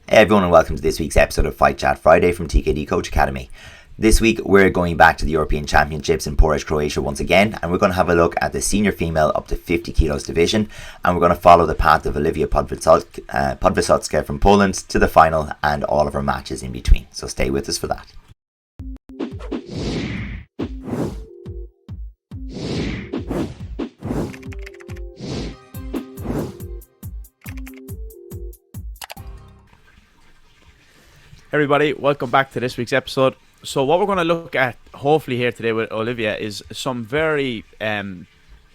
Hey everyone, and welcome to this week's episode of Fight Chat Friday from TKD Coach Academy. This week we're going back to the European Championships in Porec, Croatia once again, and we're going to have a look at the senior female up to 50 kilos division, and we're going to follow the path of OLIWIA Podwysocka from Poland to the final and all of her matches in between. So stay with us for that. Everybody, welcome back to this week's episode. So what we're going to look at hopefully here today with OLIWIA is some very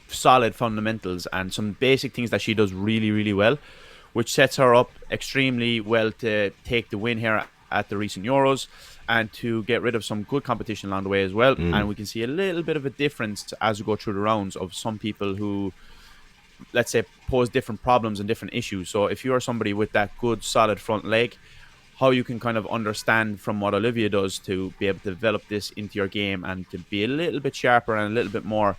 solid fundamentals and some basic things that she does really well, which sets her up extremely well to take the win here at the recent Euros and to get rid of some good competition along the way as well. And we can see a little bit of a difference as we go through the rounds of some people who, let's say, pose different problems and different issues. So if you are somebody with that good solid front leg, how you can kind of understand from what OLIWIA does to be able to develop this into your game and to be a little bit sharper and a little bit more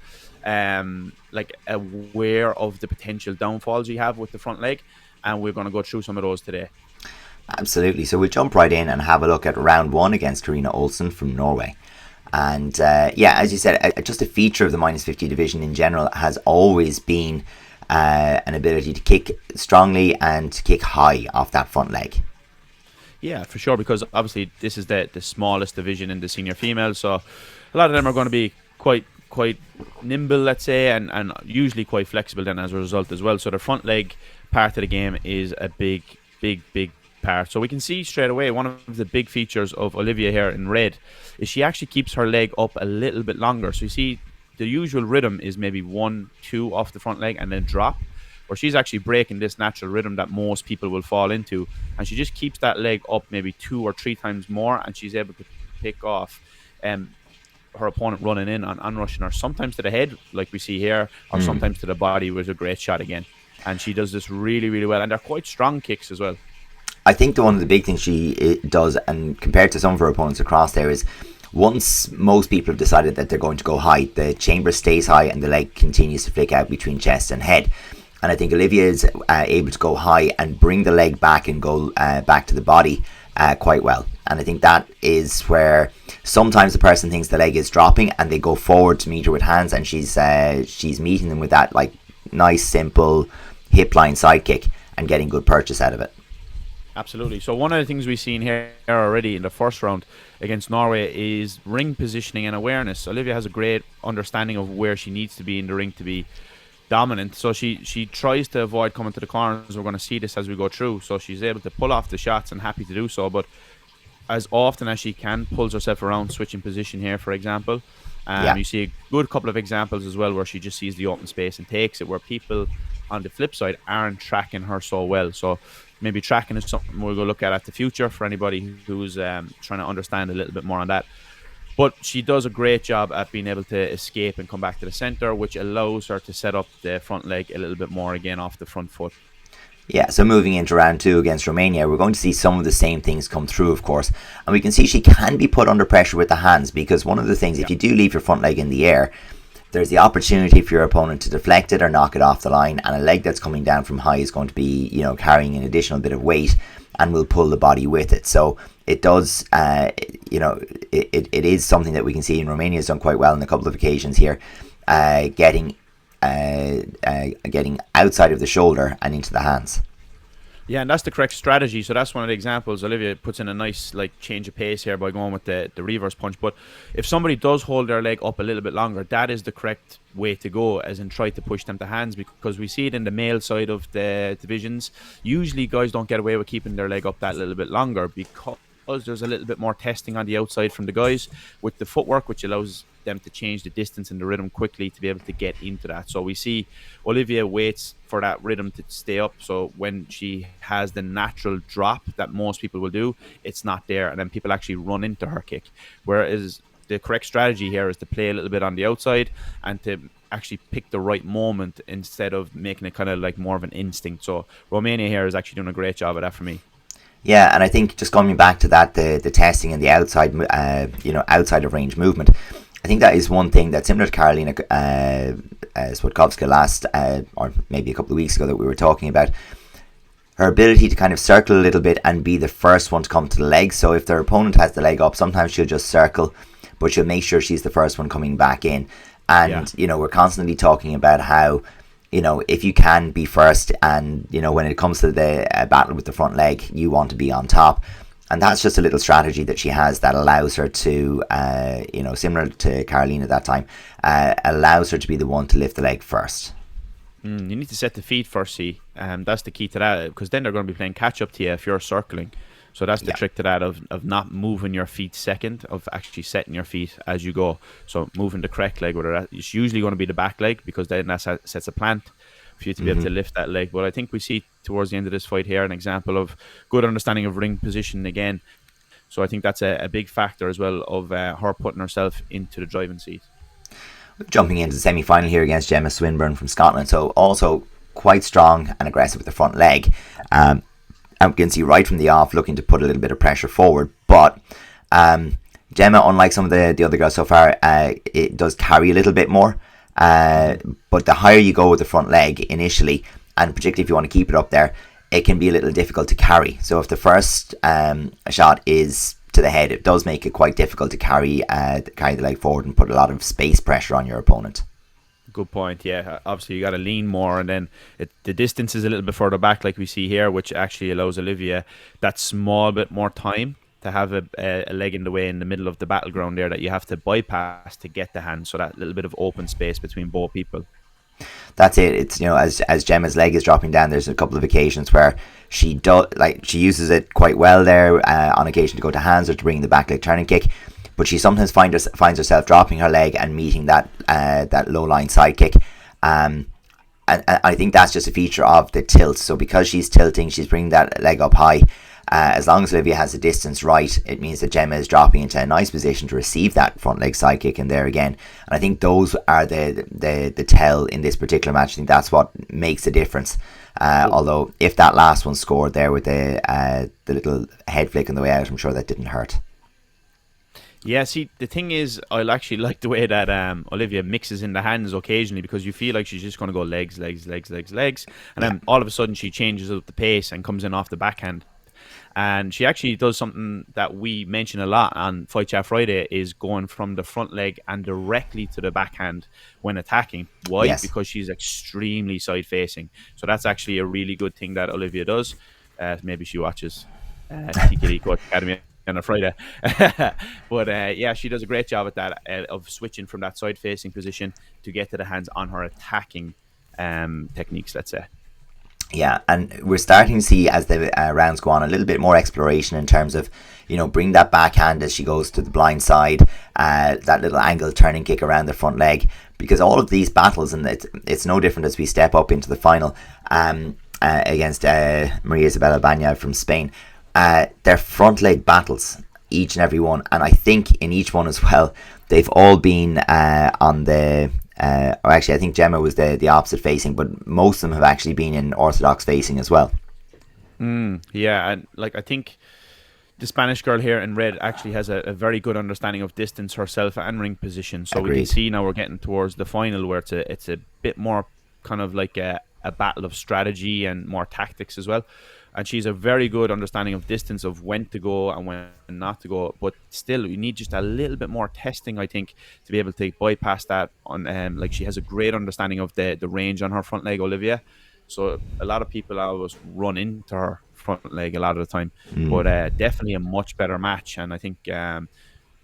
like aware of the potential downfalls you have with the front leg. And we're going to go through some of those today. Absolutely. So we'll jump right in and have a look at round one against Karina Olsen from Norway. And yeah, as you said, just a feature of the minus 50 division in general has always been an ability to kick strongly and to kick high off that front leg. Yeah, for sure, because obviously this is the smallest division in the senior female, so a lot of them are going to be quite nimble, let's say, and usually quite flexible then as a result as well. So the front leg part of the game is a big part. So we can see straight away one of the big features of OLIWIA here in red is she actually keeps her leg up a little bit longer. So you see the usual rhythm is maybe 1-2 off the front leg and then drop. Or she's actually breaking this natural rhythm that most people will fall into, and she just keeps that leg up maybe 2 or 3 times more, and she's able to pick off her opponent running in and rushing her, sometimes to the head like we see here, or sometimes to the body with a great shot again. And she does this really well, and they're quite strong kicks as well. I think one of the big things she does, and compared to some of her opponents across there, is once most people have decided that they're going to go high, the chamber stays high and the leg continues to flick out between chest and head. And I think OLIWIA is able to go high and bring the leg back and go back to the body quite well. And I think that is where sometimes the person thinks the leg is dropping and they go forward to meet her with hands, and she's meeting them with that like nice simple hip line side kick and getting good purchase out of it. Absolutely. So one of the things we've seen here already in the first round against Norway is ring positioning and awareness. OLIWIA has a great understanding of where she needs to be in the ring to be dominant, so she tries to avoid coming to the corners. We're going to see this as we go through, so she's able to pull off the shots and happy to do so, but as often as she can pulls herself around, switching position here, for example. You see a good couple of examples as well where she just sees the open space and takes it, where people on the flip side aren't tracking her so well. So maybe tracking is something we'll go look at the future for anybody who's trying to understand a little bit more on that. But she does a great job at being able to escape and come back to the center, which allows her to set up the front leg a little bit more again off the front foot. Yeah, so moving into round two against Romania, we're going to see some of the same things come through, of course. And we can see she can be put under pressure with the hands, because one of the things, if you do leave your front leg in the air, there's the opportunity for your opponent to deflect it or knock it off the line, and a leg that's coming down from high is going to be, carrying an additional bit of weight and will pull the body with it. So it does, it is something that we can see, and Romania has done quite well on a couple of occasions here, getting outside of the shoulder and into the hands. Yeah, and that's the correct strategy. So that's one of the examples. OLIWIA puts in a nice change of pace here by going with the reverse punch. But if somebody does hold their leg up a little bit longer, that is the correct way to go, as in try to push them to hands, because we see it in the male side of the divisions. Usually guys don't get away with keeping their leg up that little bit longer because there's a little bit more testing on the outside from the guys with the footwork, which allows them to change the distance and the rhythm quickly to be able to get into that. So we see OLIWIA waits for that rhythm to stay up, so when she has the natural drop that most people will do, it's not there, and then people actually run into her kick. Whereas the correct strategy here is to play a little bit on the outside and to actually pick the right moment instead of making it kind of like more of an instinct. So Romania here is actually doing a great job of that for me. Yeah, and I think just coming back to that, the testing and the outside, outside of range movement, I think that is one thing that's similar to Karolina Swiatkowska last, or maybe a couple of weeks ago, that we were talking about. her ability to kind of circle a little bit and be the first one to come to the leg. So if their opponent has the leg up, sometimes she'll just circle, but she'll make sure she's the first one coming back in. And, we're constantly talking about how, if you can be first and, when it comes to the battle with the front leg, you want to be on top. And that's just a little strategy that she has that allows her to, similar to Caroline at that time, allows her to be the one to lift the leg first. You need to set the feet first, see. That's the key to that, because then they're going to be playing catch up to you if you're circling. So that's the trick to that, of not moving your feet second, of actually setting your feet as you go. So moving the correct leg, it's usually going to be the back leg, because then that sets a plant for you to be able to lift that leg. But I think we see towards the end of this fight here an example of good understanding of ring position again. So I think that's a big factor as well of her putting herself into the driving seat. Jumping into the semi-final here against Gemma Swinburne from Scotland. So also quite strong and aggressive with the front leg. And we can see right from the off looking to put a little bit of pressure forward. But Gemma, unlike some of the other girls so far, it does carry a little bit more. But the higher you go with the front leg initially, and particularly if you want to keep it up there, it can be a little difficult to carry. So if the first shot is to the head, it does make it quite difficult to carry the leg forward and put a lot of space pressure on your opponent. Good point. Yeah, obviously you got to lean more, and then the distance is a little bit further back, like we see here, which actually allows OLIWIA that small bit more time to have a leg in the way in the middle of the battleground there that you have to bypass to get the hand. So that little bit of open space between both people. That's it. It's, as Gemma's leg is dropping down, there's a couple of occasions where she uses it quite well there on occasion to go to hands or to bring the back leg turning kick, but she sometimes finds herself dropping her leg and meeting that low line side kick. And I think that's just a feature of the tilt. So because she's tilting, she's bringing that leg up high. As long as OLIWIA has the distance right, it means that Gemma is dropping into a nice position to receive that front leg side kick in there again. And I think those are the tell in this particular match. I think that's what makes the difference. Although if that last one scored there with the little head flick on the way out, I'm sure that didn't hurt. Yeah, see, the thing is, I actually like the way that OLIWIA mixes in the hands occasionally, because you feel like she's just going to go legs, and then all of a sudden she changes up the pace and comes in off the backhand. And she actually does something that we mention a lot on Fight Chat Friday, is going from the front leg and directly to the backhand when attacking. Why? Yes. Because she's extremely side facing. So that's actually a really good thing that OLIWIA does. Maybe she watches TKD Coach Academy on a Friday. But she does a great job at that, of switching from that side facing position to get to the hands on her attacking techniques, let's say. Yeah, and we're starting to see, as the rounds go on, a little bit more exploration in terms of, bring that backhand as she goes to the blind side, that little angle turning kick around the front leg, because all of these battles, and it's no different as we step up into the final against Maria Isabel Banya from Spain, they're front leg battles, each and every one, and I think in each one as well, they've all been on the... or actually, I think Gemma was the opposite facing, but most of them have actually been in orthodox facing as well. Yeah, and I think the Spanish girl here in red actually has a very good understanding of distance herself and ring position. So Agreed. We can see now we're getting towards the final, where it's a bit more kind of like a battle of strategy and more tactics as well. And she's a very good understanding of distance, of when to go and when not to go. But still, you need just a little bit more testing, I think, to be able to bypass that. On she has a great understanding of the range on her front leg, OLIWIA. So a lot of people always run into her front leg a lot of the time. But definitely a much better match. And I think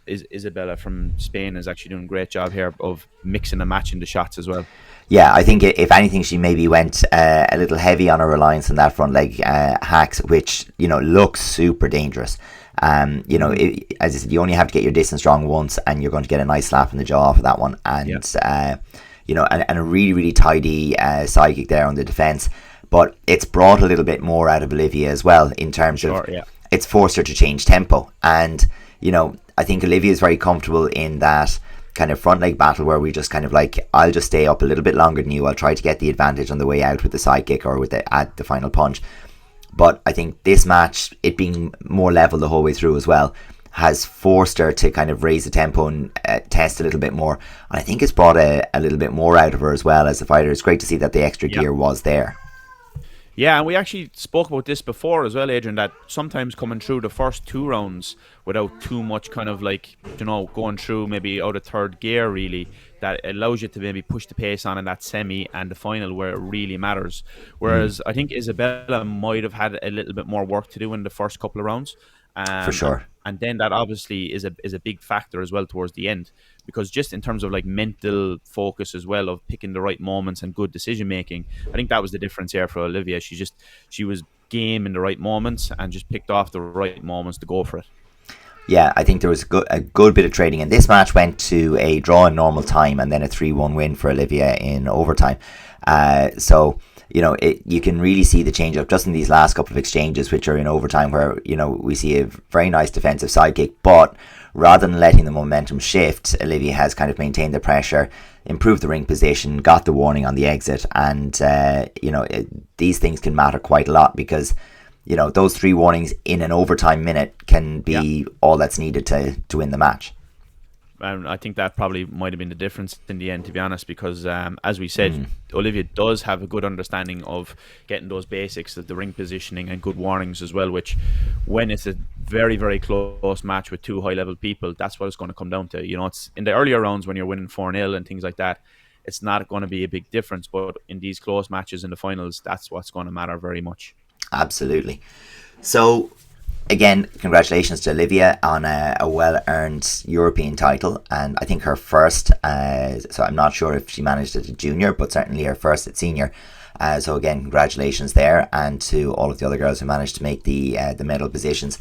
Isabella from Spain is actually doing a great job here of mixing and matching the shots as well. Yeah, I think if anything, she maybe went a little heavy on her reliance on that front leg hacks, which looks super dangerous. As I said, you only have to get your distance wrong once, and you're going to get a nice slap in the jaw for that one. And and a really, really tidy side kick there on the defense. But it's brought a little bit more out of OLIWIA as well, in terms of it's forced her to change tempo. And I think OLIWIA is very comfortable in that kind of front leg battle, where we just kind of I'll just stay up a little bit longer than you, I'll try to get the advantage on the way out with the side kick or at the final punch. But I think this match, it being more level the whole way through as well, has forced her to kind of raise the tempo and test a little bit more, and I think it's brought a little bit more out of her as well as a fighter. It's great to see that the extra gear was there. Yeah, and we actually spoke about this before as well, Adrian, that sometimes coming through the first two rounds without too much kind of like, going through maybe out of third gear, really, that allows you to maybe push the pace on in that semi and the final where it really matters. Mm, Whereas I think Isabella might have had a little bit more work to do in the first couple of rounds. for Um, and, sure. and then that obviously is a big factor as well towards the end, because just in terms of like mental focus as well, of picking the right moments and good decision making, I think that was the difference here for Olivia. She was game in the right moments and just picked off the right moments to go for it. Yeah, I think there was a good bit of trading, and this match went to a draw in normal time and then a 3-1 win for Olivia in overtime. So you can really see the change up just in these last couple of exchanges, which are in overtime, where we see a very nice defensive side kick, but rather than letting the momentum shift, Olivia has kind of maintained the pressure, improved the ring position, got the warning on the exit, and these things can matter quite a lot, because those 3 warnings in an overtime minute can be all that's needed to win the match. And I think that probably might have been the difference in the end, to be honest, because as we said, Olivia does have a good understanding of getting those basics, of the ring positioning and good warnings as well, which when it's a very, very close match with 2 high-level people, that's what it's going to come down to. It's in the earlier rounds when you're winning 4-0 and things like that, it's not going to be a big difference. But in these close matches in the finals, that's what's going to matter very much. Absolutely. So, again, congratulations to Olivia on a well-earned European title, and I think her first, so I'm not sure if she managed it at junior, but certainly her first at senior. So again, congratulations there, and to all of the other girls who managed to make the medal positions.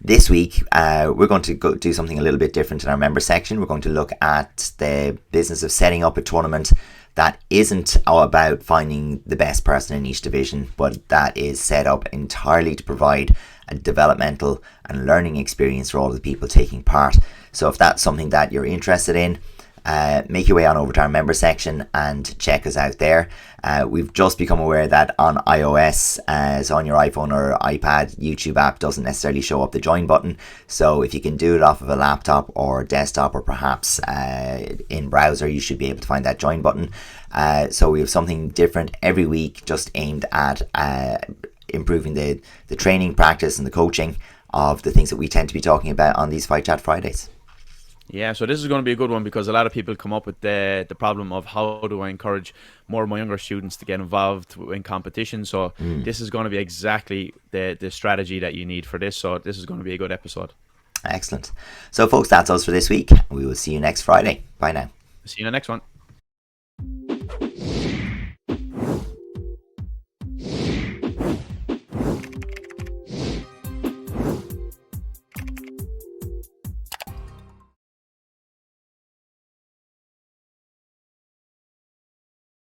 This week, we're going to do something a little bit different in our member section. We're going to look at the business of setting up a tournament that isn't all about finding the best person in each division, but that is set up entirely to provide a developmental and learning experience for all the people taking part. So if that's something that you're interested in, make your way on over to our member section and check us out there. We've just become aware that on iOS, so on your iPhone or iPad, YouTube app doesn't necessarily show up the join button. So if you can do it off of a laptop or desktop, or perhaps in browser, you should be able to find that join button. So we have something different every week, just aimed at improving the training, practice and the coaching of the things that we tend to be talking about on these Fight Chat Fridays. Yeah, so this is going to be a good one, because a lot of people come up with the problem of how do I encourage more of my younger students to get involved in competition. So this is going to be exactly the strategy that you need for this. So this is going to be a good episode. Excellent. So folks, that's us for this week. We will see you next Friday. Bye now. See you in the next one.